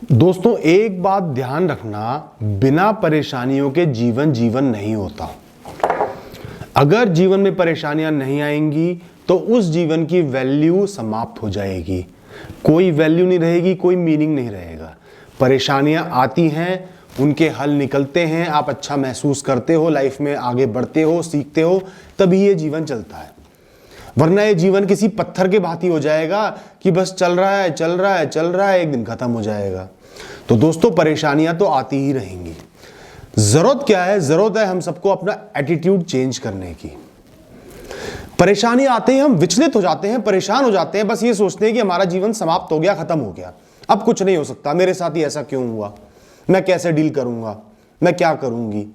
दोस्तों, एक बात ध्यान रखना, बिना परेशानियों के जीवन नहीं होता। अगर जीवन में परेशानियां नहीं आएंगी तो उस जीवन की वैल्यू समाप्त हो जाएगी। कोई वैल्यू नहीं रहेगी, कोई मीनिंग नहीं रहेगा। परेशानियां आती हैं, उनके हल निकलते हैं, आप अच्छा महसूस करते हो, लाइफ में आगे बढ़ते हो, सीखते हो, तभी ये जीवन चलता है। वरना ये जीवन किसी पत्थर के भांति हो जाएगा कि बस चल रहा है, एक दिन खत्म हो जाएगा। तो दोस्तों, परेशानियां तो आती ही रहेंगी। जरूरत क्या है? जरूरत है हम सबको अपना एटीट्यूड चेंज करने की। परेशानी आते ही हम विचलित हो जाते हैं, परेशान हो जाते हैं, बस ये सोचते हैं कि हमारा जीवन समाप्त हो गया, खत्म हो गया, अब कुछ नहीं हो सकता, मेरे साथ ही ऐसा क्यों हुआ, मैं कैसे डील करूंगा, मैं क्या करूंगी।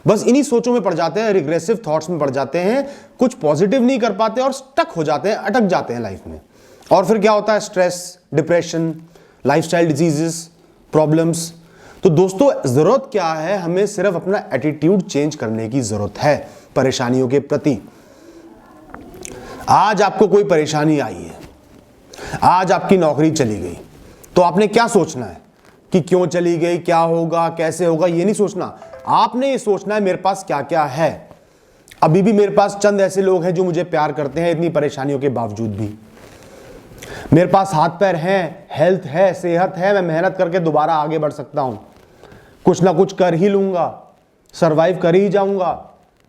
बस इन्हीं सोचों में पड़ जाते हैं, रिग्रेसिव थॉट्स में पड़ जाते हैं, कुछ पॉजिटिव नहीं कर पाते और स्टक हो जाते हैं, अटक जाते हैं लाइफ में। और फिर क्या होता है? Stress, depression, lifestyle diseases, problems. तो दोस्तों, जरूरत क्या है? हमें सिर्फ अपना एटीट्यूड चेंज करने की जरूरत है परेशानियों के प्रति। आज आपको कोई परेशानी आई है, आज आपकी नौकरी चली गई, तो आपने क्या सोचना है कि क्यों चली गई, क्या होगा, कैसे होगा, ये नहीं सोचना। आपने ये सोचना है मेरे पास क्या क्या है। अभी भी मेरे पास चंद ऐसे लोग हैं जो मुझे प्यार करते हैं, इतनी परेशानियों के बावजूद भी। मेरे पास हाथ पैर हैं, हेल्थ है, सेहत है, मैं मेहनत करके दोबारा आगे बढ़ सकता हूं, कुछ ना कुछ कर ही लूंगा, सरवाइव कर ही जाऊंगा,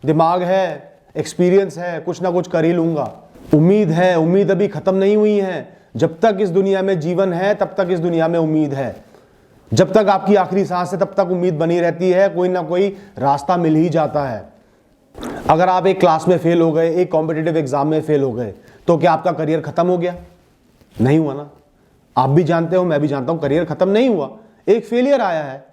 दिमाग है, एक्सपीरियंस है, कुछ ना कुछ कर ही लूंगा। उम्मीद है, उम्मीद अभी खत्म नहीं हुई है। जब तक इस दुनिया में जीवन है तब तक इस दुनिया में उम्मीद है। जब तक आपकी आखिरी सांस है तब तक उम्मीद बनी रहती है, कोई ना कोई रास्ता मिल ही जाता है। अगर आप एक क्लास में फेल हो गए, एक कॉम्पिटिटिव एग्जाम में फेल हो गए, तो क्या आपका करियर खत्म हो गया? नहीं हुआ ना। आप भी जानते हो, मैं भी जानता हूं, करियर खत्म नहीं हुआ, एक फेलियर आया है।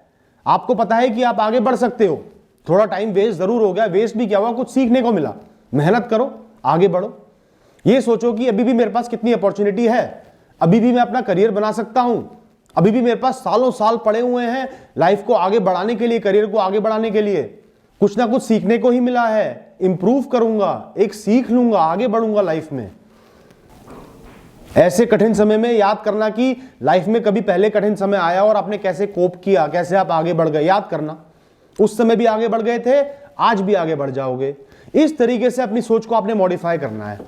आपको पता है कि आप आगे बढ़ सकते हो। थोड़ा टाइम वेस्ट जरूर हो गया, वेस्ट भी क्या हुआ, कुछ सीखने को मिला। मेहनत करो, आगे बढ़ो। ये सोचो कि अभी भी मेरे पास कितनी अपॉर्चुनिटी है, अभी भी मैं अपना करियर बना सकता हूं, अभी भी मेरे पास सालों साल पड़े हुए हैं लाइफ को आगे बढ़ाने के लिए, करियर को आगे बढ़ाने के लिए। कुछ ना कुछ सीखने को ही मिला है, इंप्रूव करूंगा, एक सीख लूंगा, आगे बढ़ूंगा लाइफ में। ऐसे कठिन समय में याद करना कि लाइफ में कभी पहले कठिन समय आया और आपने कैसे कोप किया, कैसे आप आगे बढ़ गए, याद करना। उस समय भी आगे बढ़ गए थे, आज भी आगे बढ़ जाओगे। इस तरीके से अपनी सोच को आपने मॉडिफाई करना है।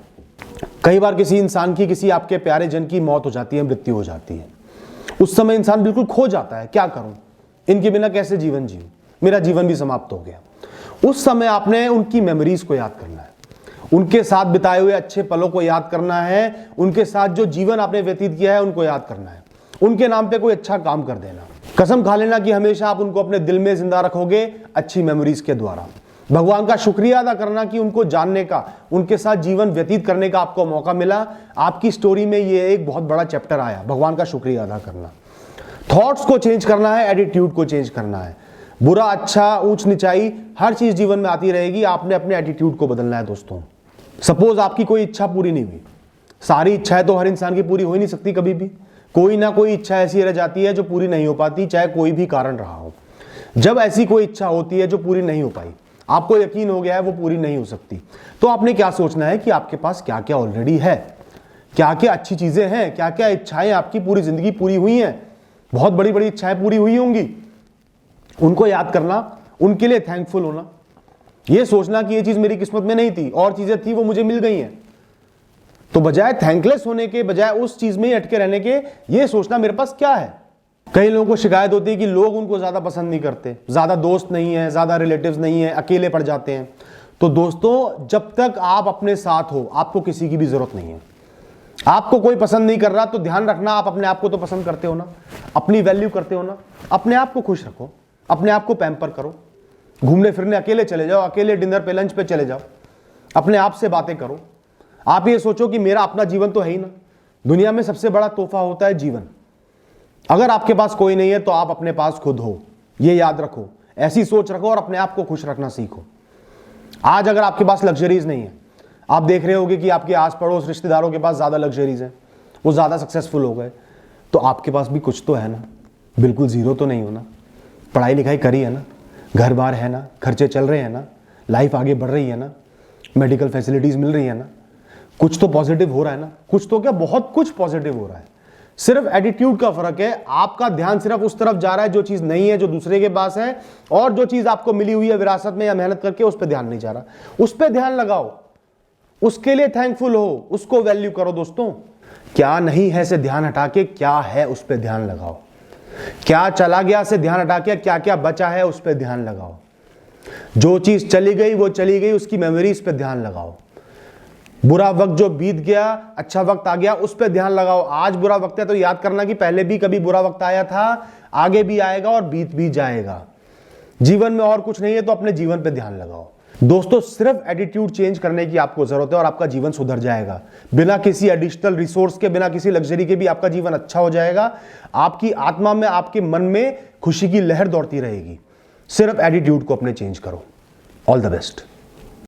कई बार किसी इंसान की, किसी आपके प्यारे जन की मौत हो जाती है, मृत्यु हो जाती है। उस समय इंसान बिल्कुल खो जाता है, क्या करूं, इनके बिना कैसे जीवन जीऊं, मेरा जीवन भी समाप्त हो गया। उस समय आपने उनकी मेमोरीज को याद करना है, उनके साथ बिताए हुए अच्छे पलों को याद करना है, उनके साथ जो जीवन आपने व्यतीत किया है उनको याद करना है, उनके नाम पे कोई अच्छा काम कर देना। कसम खा लेना कि हमेशा आप उनको अपने दिल में जिंदा रखोगे अच्छी मेमोरीज के द्वारा। भगवान का शुक्रिया अदा करना कि उनको जानने का, उनके साथ जीवन व्यतीत करने का आपको मौका मिला। आपकी स्टोरी में ये एक बहुत बड़ा चैप्टर आया, भगवान का शुक्रिया अदा करना। थॉट्स को चेंज करना है, एटीट्यूड को चेंज करना है। बुरा अच्छा, ऊंच नीचाई, हर चीज जीवन में आती रहेगी, आपने अपने एटीट्यूड को बदलना है दोस्तों। सपोज आपकी कोई इच्छा पूरी नहीं हुई, सारी इच्छाएं तो हर इंसान की पूरी हो ही नहीं सकती, कभी भी कोई ना कोई इच्छा ऐसी रह जाती है जो पूरी नहीं हो पाती, चाहे कोई भी कारण रहा हो। जब ऐसी कोई इच्छा होती है जो पूरी नहीं हो पाई, आपको यकीन हो गया है वो पूरी नहीं हो सकती, तो आपने क्या सोचना है कि आपके पास क्या क्या ऑलरेडी है, क्या क्या अच्छी चीजें हैं, क्या क्या इच्छाएं आपकी पूरी जिंदगी पूरी हुई हैं। बहुत बड़ी बड़ी इच्छाएं पूरी हुई होंगी, उनको याद करना, उनके लिए थैंकफुल होना। ये सोचना कि ये चीज मेरी किस्मत में नहीं थी, और चीजें थी वो मुझे मिल गई हैं। तो बजाय थैंकलेस होने के, बजाय उस चीज में ही अटके रहने के, ये सोचना मेरे पास क्या है। कई लोगों को शिकायत होती है कि लोग उनको ज्यादा पसंद नहीं करते, ज्यादा दोस्त नहीं है, ज्यादा रिलेटिव्स नहीं है, अकेले पड़ जाते हैं। तो दोस्तों, जब तक आप अपने साथ हो आपको किसी की भी जरूरत नहीं है। आपको कोई पसंद नहीं कर रहा तो ध्यान रखना, आप अपने आप को तो पसंद करते हो ना, अपनी वैल्यू करते हो ना। अपने आप को खुश रखो, अपने आप को पैम्पर करो, घूमने फिरने अकेले चले जाओ, अकेले डिनर पे, लंच पे चले जाओ, अपने आप से बातें करो। आप ये सोचो कि मेरा अपना जीवन तो है ही ना। दुनिया में सबसे बड़ा तोहफा होता है जीवन। अगर आपके पास कोई नहीं है तो आप अपने पास खुद हो, ये याद रखो। ऐसी सोच रखो और अपने आप को खुश रखना सीखो। आज अगर आपके पास लग्जरीज नहीं है, आप देख रहे होगे कि आपके आस पड़ोस रिश्तेदारों के पास ज्यादा लग्जरीज हैं, वो ज्यादा सक्सेसफुल हो गए, तो आपके पास भी कुछ तो है ना, बिल्कुल जीरो तो नहीं हो ना। पढ़ाई लिखाई करी है ना, घर बार है ना, खर्चे चल रहे हैं ना, लाइफ आगे बढ़ रही है ना, मेडिकल फैसिलिटीज मिल रही है ना, कुछ तो पॉजिटिव हो रहा है ना, कुछ तो क्या बहुत कुछ पॉजिटिव हो रहा है। सिर्फ एटीट्यूड का फर्क है। आपका ध्यान सिर्फ उस तरफ जा रहा है जो चीज नहीं है, जो दूसरे के पास है, और जो चीज आपको मिली हुई है विरासत में या मेहनत करके, उस पर ध्यान नहीं जा रहा। उस पर ध्यान लगाओ, उसके लिए थैंकफुल हो, उसको वैल्यू करो। दोस्तों, क्या नहीं है से ध्यान हटा के क्या है उस पर ध्यान लगाओ। क्या चला गया से ध्यान हटा के क्या क्या बचा है उस पर ध्यान लगाओ। जो चीज चली गई वो चली गई, उसकी मेमोरीज पे ध्यान लगाओ। बुरा वक्त जो बीत गया, अच्छा वक्त आ गया, उस पर ध्यान लगाओ। आज बुरा वक्त है तो याद करना कि पहले भी कभी बुरा वक्त आया था, आगे भी आएगा और बीत भी जाएगा। जीवन में और कुछ नहीं है तो अपने जीवन पे ध्यान लगाओ। दोस्तों, सिर्फ एटीट्यूड चेंज करने की आपको जरूरत है और आपका जीवन सुधर जाएगा। बिना किसी एडिशनल रिसोर्स के, बिना किसी लग्जरी के भी आपका जीवन अच्छा हो जाएगा। आपकी आत्मा में, आपके मन में खुशी की लहर दौड़ती रहेगी। सिर्फ एटीट्यूड को अपने चेंज करो। All the best.